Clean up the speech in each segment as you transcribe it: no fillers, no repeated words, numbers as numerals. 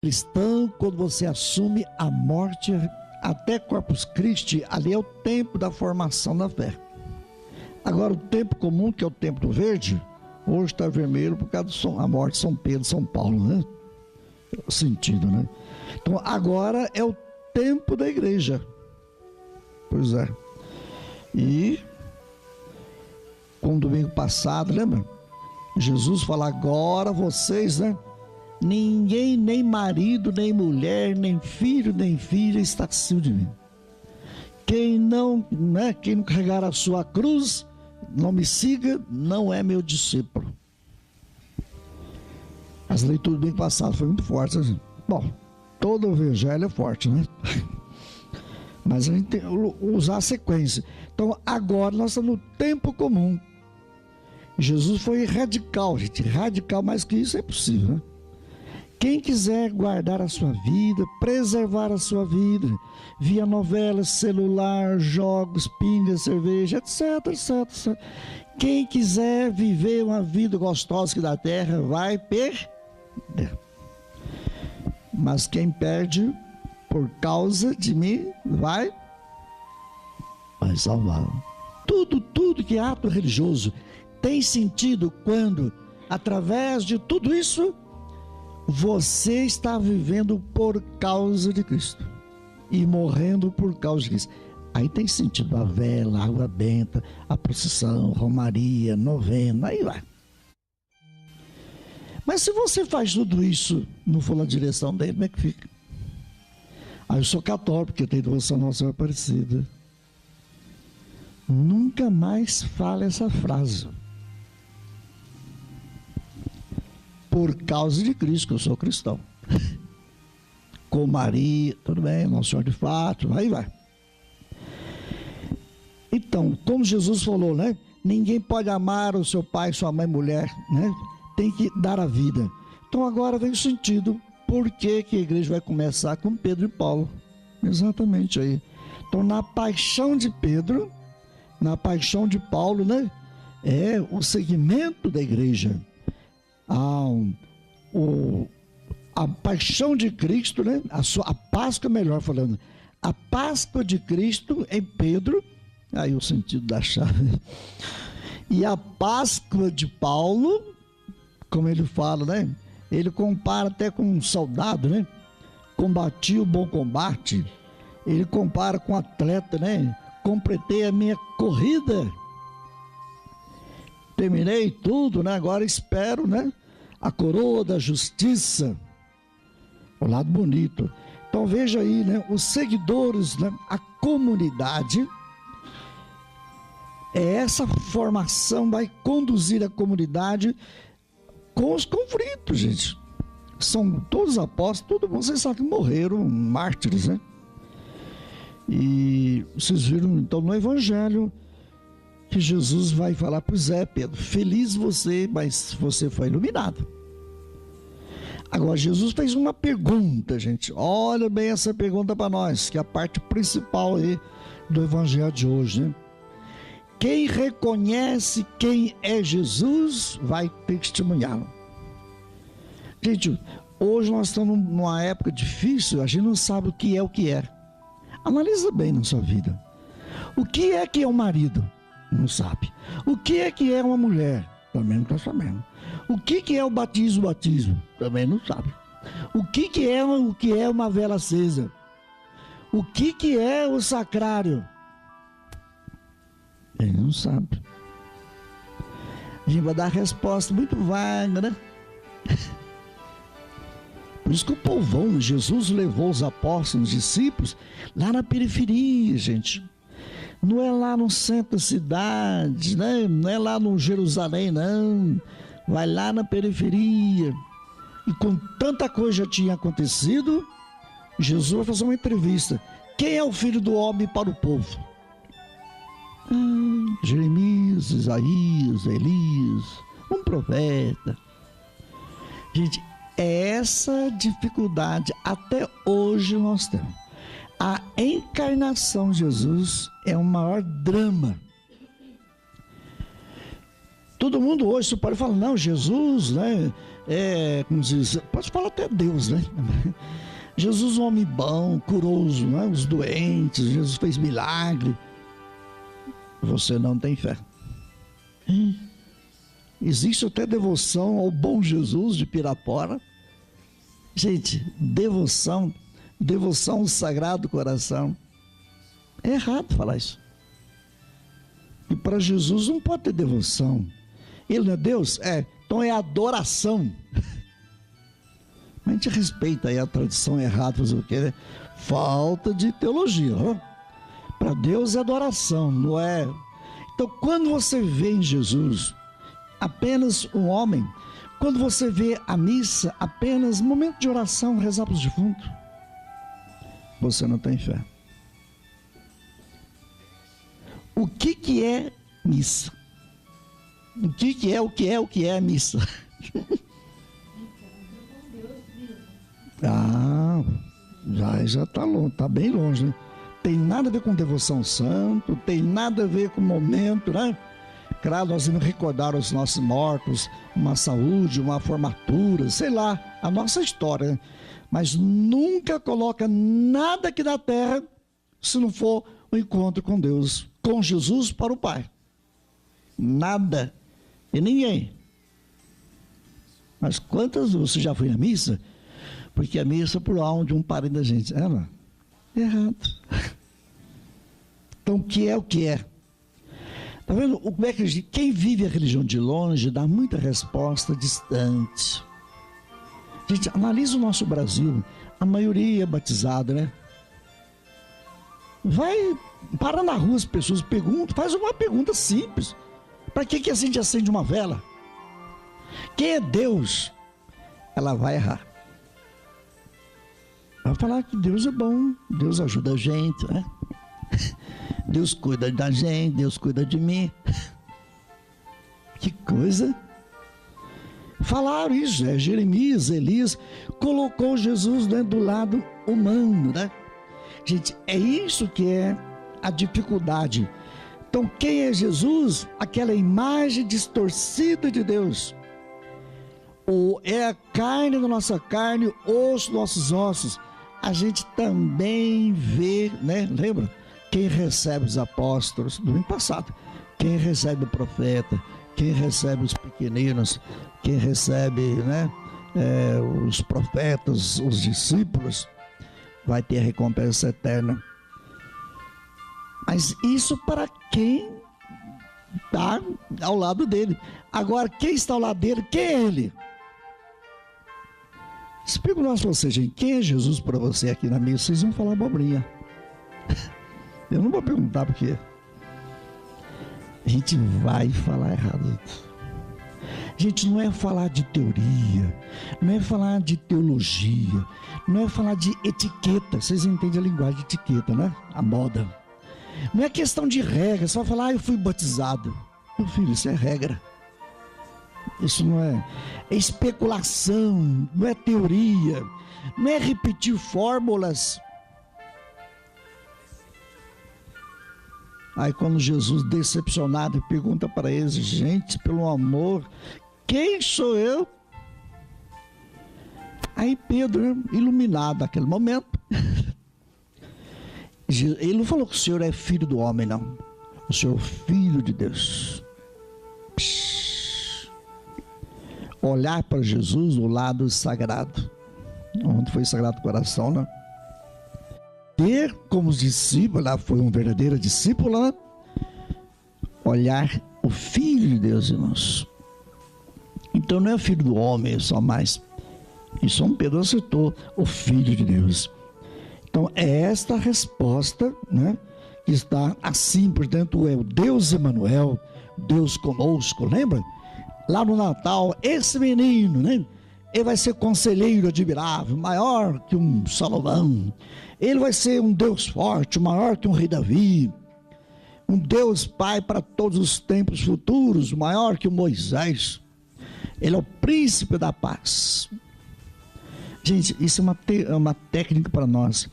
cristão, quando você assume a morte até Corpus Christi, ali é o tempo da formação da fé. Agora o tempo comum, que é o tempo do verde, hoje está vermelho por causa da morte de São Pedro, São Paulo, né? O sentido, né? Então agora é o tempo da igreja. Pois é. E com domingo passado, lembra? Jesus fala: agora vocês, né? Ninguém, nem marido, nem mulher, nem filho, nem filha está acima de mim. Quem não carregar a sua cruz, não me siga, não é meu discípulo. As leituras do domingo passado foram muito fortes, assim. Bom, todo o evangelho é forte, né? Mas a gente tem que usar a sequência. Então agora nós estamos no tempo comum. Jesus foi radical, gente. Radical, mais que isso é impossível, né? Quem quiser guardar a sua vida, preservar a sua vida, via novelas, celular, jogos, pinga, cerveja, etc, etc, etc. Quem quiser viver uma vida gostosa aqui da terra, vai perder. Mas quem perde por causa de mim, vai salvar. Tudo que é ato religioso tem sentido quando, através de tudo isso, você está vivendo por causa de Cristo e morrendo por causa de Cristo. Aí tem sentido a vela, a água benta, a procissão, romaria, novena, aí vai. Mas se você faz tudo isso, não for na direção dele, como é que fica? Eu sou católico, porque tem devoção Nossa Senhora Aparecida. Nunca mais fale essa frase. Por causa de Cristo, que eu sou cristão. Com Maria, tudo bem, Nossa Senhora de Fátima, aí vai. Então, como Jesus falou, né? Ninguém pode amar o seu pai, sua mãe, mulher, né? Tem que dar a vida. Então agora vem o sentido. Por que a igreja vai começar com Pedro e Paulo? Exatamente aí. Então, na paixão de Pedro, na paixão de Paulo, né? É o segmento da igreja. A paixão de Cristo, né? A Páscoa, melhor falando, a Páscoa de Cristo em Pedro, aí o sentido da chave, e a Páscoa de Paulo, como ele fala, né? Ele compara até com um soldado, né? Combati o bom combate. Ele compara com um atleta, né? Completei a minha corrida. Terminei tudo, né? Agora espero, né? A coroa da justiça. O lado bonito. Então veja aí, né? Os seguidores, né? A comunidade. Essa formação vai conduzir a comunidade com os conflitos, gente. São todos apóstolos, todo mundo, vocês sabem que morreram mártires, né? E vocês viram então no Evangelho que Jesus vai falar: pois é, Pedro, feliz você, mas você foi iluminado. Agora Jesus fez uma pergunta, gente. Olha bem essa pergunta para nós, que é a parte principal aí do Evangelho de hoje, né? Quem reconhece quem é Jesus vai testemunhá-lo. Gente, hoje nós estamos numa época difícil, a gente não sabe o que é. Analisa bem na sua vida. O que é um marido? Não sabe. O que é uma mulher? Também não está sabendo. O que é o batismo? Também não sabe. O que é uma vela acesa? O que é o sacrário? Ele não sabe. A gente vai dar resposta muito vaga, né? Por isso que o povão, Jesus levou os apóstolos, os discípulos, lá na periferia, gente. Não é lá no centro da cidade, né? Não é lá no Jerusalém, não. Vai lá na periferia. E com tanta coisa já tinha acontecido, Jesus vai fazer uma entrevista. Quem é o filho do homem para o povo? Jeremias, Isaías, Elias, um profeta. Gente, essa dificuldade até hoje nós temos. A encarnação de Jesus é o maior drama. Todo mundo hoje, você pode falar, não, Jesus, né? Como diz, pode falar até Deus, né? Jesus, um homem bom, curou né, os doentes, Jesus fez milagre. Você não tem fé. Existe até devoção ao bom Jesus de Pirapora. Gente, devoção ao Sagrado Coração. É errado falar isso. E para Jesus não pode ter devoção. Ele não é Deus? Então é adoração. A gente respeita aí a tradição errada, fazer o quê, né? Falta de teologia. Para Deus é adoração, não é? Então, quando você vê em Jesus apenas um homem, quando você vê a missa apenas momento de oração, rezar para os defuntos, você não tem fé. O que é missa? O que é a missa? Já está longe, está bem longe, né? Tem nada a ver com devoção santo, tem nada a ver com momento, né? Claro, nós vamos recordar os nossos mortos, uma saúde, uma formatura, sei lá, a nossa história, né? Mas nunca coloca nada aqui na terra se não for o encontro com Deus, com Jesus para o Pai. Nada e ninguém. Mas quantas você já foi na missa? Porque a missa é por onde um parente da gente. Errado. Então, o que é? Está vendo? Como é que quem vive a religião de longe dá muita resposta distante. Gente, analisa o nosso Brasil. A maioria é batizada, né? Vai, para na rua, as pessoas perguntam, faz uma pergunta simples. Para que a gente acende uma vela? Quem é Deus? Ela vai errar. Vai falar que Deus é bom, Deus ajuda a gente, né? Deus cuida da gente, Deus cuida de mim. Que coisa! Falaram isso, Jeremias, Elias, colocou Jesus, né, do lado humano, né? Gente, é isso que é a dificuldade. Então, quem é Jesus? Aquela imagem distorcida de Deus. Ou é a carne da nossa carne, osso dos nossos ossos. A gente também vê, né? Lembra? Quem recebe os apóstolos do ano passado, quem recebe o profeta, quem recebe os pequeninos, quem recebe, né, os profetas, os discípulos, vai ter a recompensa eterna. Mas isso para quem está ao lado dele. Agora, quem está ao lado dele, quem é ele? Se perguntasse para você, gente, quem é Jesus para você aqui na missa, vocês vão falar abobrinha. Eu não vou perguntar porque a gente vai falar errado. Gente, não é falar de teoria, não é falar de teologia, não é falar de etiqueta. Vocês entendem a linguagem de etiqueta, né? A moda. Não é questão de regra, você vai falar, eu fui batizado. Meu filho, isso é regra. Isso não é especulação, não é teoria, não é repetir fórmulas. Aí quando Jesus, decepcionado, pergunta para eles, gente, pelo amor, quem sou eu? Aí Pedro, iluminado naquele momento, ele não falou que o Senhor é filho do homem, não. O Senhor é filho de Deus. Olhar para Jesus do lado sagrado, onde foi o Sagrado Coração, né? Ter como discípulo, ela foi um verdadeiro discípulo, né? Olhar o Filho de Deus em nós. Então não é o filho do homem só mais. E São Pedro acertou, o Filho de Deus. Então é esta a resposta, né? Que está assim, portanto, é o Deus Emanuel, Deus conosco, lembra? Lá no Natal, esse menino, né? Ele vai ser conselheiro admirável, maior que um Salomão. Ele vai ser um Deus forte, maior que um rei Davi. Um Deus Pai para todos os tempos futuros, maior que o Moisés. Ele é o príncipe da paz. Gente, isso é uma técnica para nós.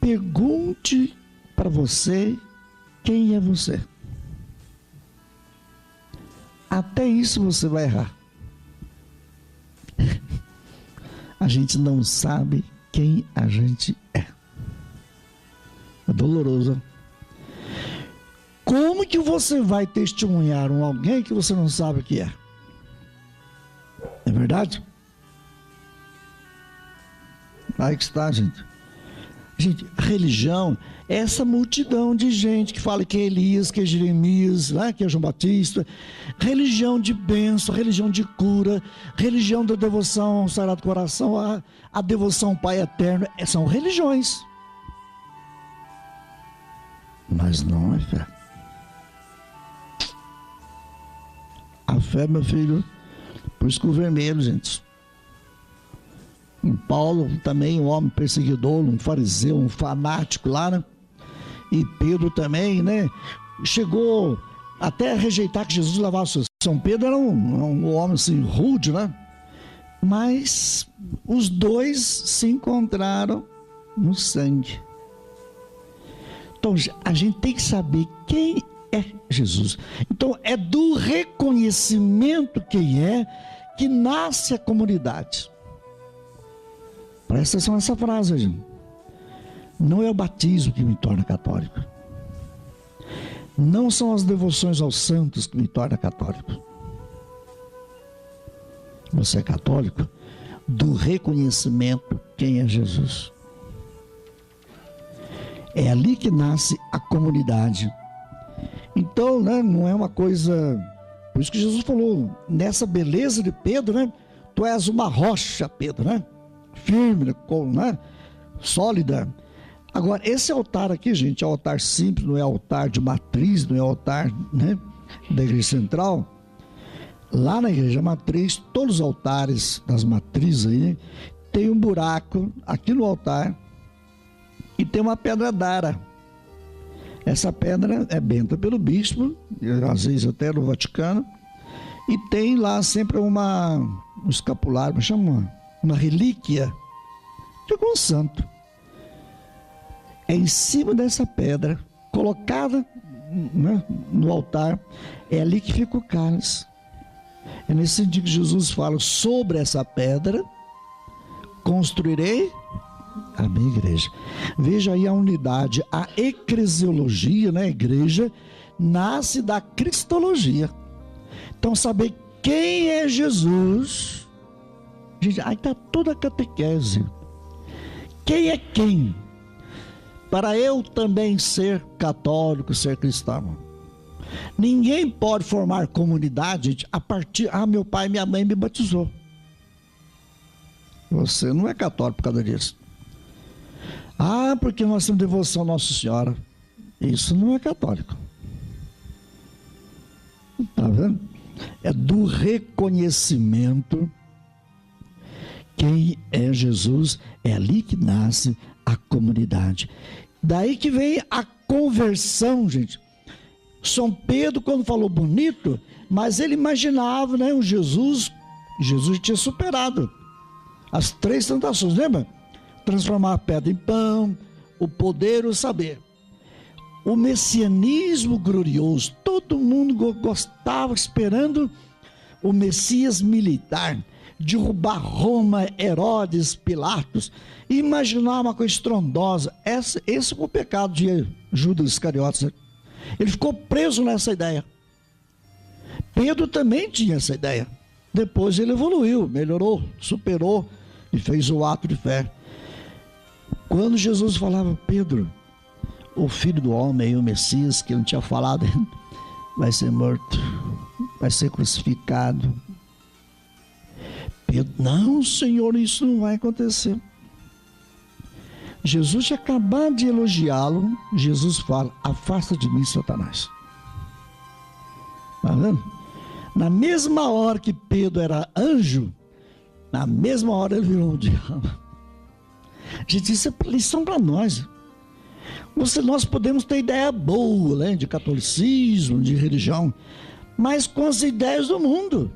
Pergunte para você, quem é você? Até isso você vai errar. A gente não sabe quem a gente é. É doloroso. Como que você vai testemunhar alguém que você não sabe o que é? É verdade? Aí que está, gente. Gente, religião é essa multidão de gente que fala que é Elias, que é Jeremias, que é João Batista. Religião de bênção, religião de cura, religião da devoção ao Sagrado Coração, a devoção ao Pai Eterno. São religiões. Mas não é fé. A fé, meu filho, por isso que o vermelho, gente. Paulo também, um homem perseguidor, um fariseu, um fanático lá, né? E Pedro também, né? Chegou até a rejeitar que Jesus lavasse os... São Pedro era um homem assim, rude, né? Mas os dois se encontraram no sangue. Então a gente tem que saber quem é Jesus. Então é do reconhecimento quem é que nasce a comunidade. Presta atenção nessa frase, gente. Não é o batismo que me torna católico. Não são as devoções aos santos que me torna católico. Você é católico do reconhecimento quem é Jesus. É ali que nasce a comunidade. Então, né, não é uma coisa... Por isso que Jesus falou, nessa beleza de Pedro, né? Tu és uma rocha, Pedro, né? Firme, né? Sólida. Agora, esse altar aqui, gente, é um altar simples, não é altar de matriz, não é altar, né, da igreja central. Lá na igreja matriz, todos os altares das matrizes aí, tem um buraco aqui no altar e tem uma pedra d'ara. Essa pedra é benta pelo bispo, às vezes até no Vaticano, e tem lá sempre um escapulário, chama uma relíquia de algum santo. É em cima dessa pedra, colocada, né, no altar, é ali que fica o cálice. É nesse sentido que Jesus fala: sobre essa pedra construirei a minha igreja. Veja aí a unidade, a eclesiologia, né, igreja, nasce da cristologia. Então, saber quem é Jesus, gente, aí está toda a catequese. Quem é quem? Para eu também ser católico, ser cristão. Ninguém pode formar comunidade, gente, a partir... meu pai e minha mãe me batizou. Você não é católico por causa disso. Porque nós temos devoção a Nossa Senhora. Isso não é católico. Está vendo? É do reconhecimento quem é Jesus. É ali que nasce a comunidade. Daí que vem a conversão, gente. São Pedro, quando falou bonito, mas ele imaginava, né, um Jesus tinha superado as 3 tentações, lembra? Transformar a pedra em pão, o poder, o saber. O messianismo glorioso, todo mundo gostava, esperando o Messias militar, derrubar Roma, Herodes, Pilatos, e imaginar uma coisa estrondosa. Esse foi o pecado de Judas Iscariotes. Ele ficou preso nessa ideia. Pedro também tinha essa ideia. Depois ele evoluiu, melhorou, superou e fez o ato de fé. Quando Jesus falava: Pedro, o filho do homem, o Messias, que ele não tinha falado, vai ser morto, vai ser crucificado. Pedro: não, Senhor, isso não vai acontecer. Jesus tinha acabado de elogiá-lo. Jesus fala: afasta de mim, Satanás. Está vendo? Na mesma hora que Pedro era anjo, na mesma hora ele virou um diabo. Gente, isso é lição para nós. Nós podemos ter ideia boa, né, de catolicismo, de religião, mas com as ideias do mundo.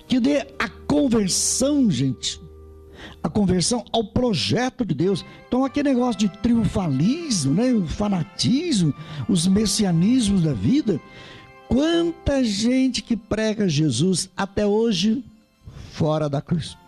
Que dê a conversão, gente, a conversão ao projeto de Deus. Então, aquele negócio de triunfalismo, né, o fanatismo, os messianismos da vida, Quanta gente que prega Jesus até hoje fora da cruz.